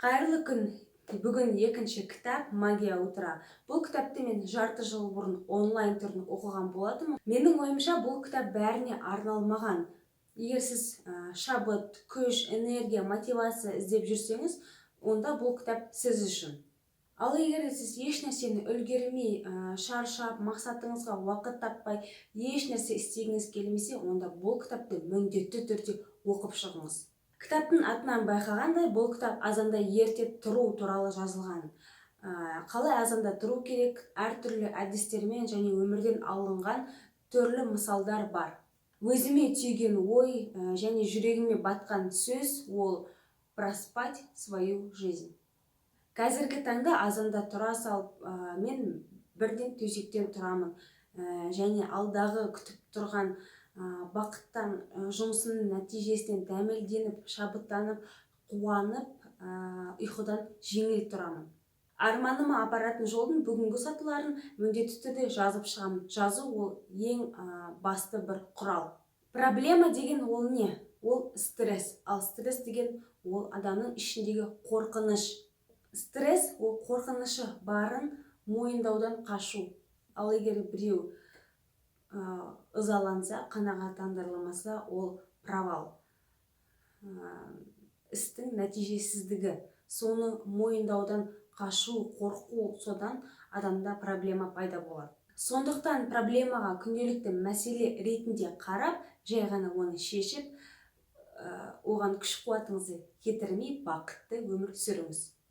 Қайырлы күн. Бүгін екінші кітап «Магия утра». Бұл кітапты мен жарты жыл бұрын онлайн түрін оқыған болатынмын. Менің ойымша бұл кітап бәріне арналмаған. Егер сіз шабыт, күш, энергия, мотивация іздеп жүрсеңіз, онда бұл кітап сіз үшін. Ал егер сіз еш нәрсені үлгермей, шаршап, мақсатыңызға уақыт таппай, еш нәрсе істегіңіз келмесе, онда бұл кітапты міндетті түрде оқып шығыңыз. Кітаптың атынан байқағандай, бұл кітап азанда ерте тұру туралы жазылған. Қалай азанда тұру керек, әртүрлі әдістермен және өмірден алынған түрлі мысалдар бар. Өзіме түйген ой және жүрегіме батқан сөз ол проспать свою жизнь. Қазіргі таңда азанда тұра салып, мен бірден төсектен тұрамын және алдағы күтіп тұрған бақыттан, жұмысының нәтижесінен дәмелденіп, шабыттанып, қуанып, ұйқыдан жеңіл тұрамын. Арманыма апаратын жолдың бүгінгі сатыларын міндетті түрде жазып шығамын. Жазу ол ең басты бір құрал. Проблема деген ол не? Ол стресс. Ал стресс деген ол адамның ішіндегі қорқыныш. Стресс ол қорқынышы барын мойындаудан қашу. Ал егер біреу ызаланса, қанағаттандырылмаса, ол провал. Істің нәтижесіздігі. Соны мойындаудан қашу, қорқу, содан адамда проблема пайда болады. Сондықтан проблемаға күнделікті мәселе ретінде қарап, жай ғана оны шешіп, оған күш қуатыңызды кетірмей бақытты өмір сүріңіз.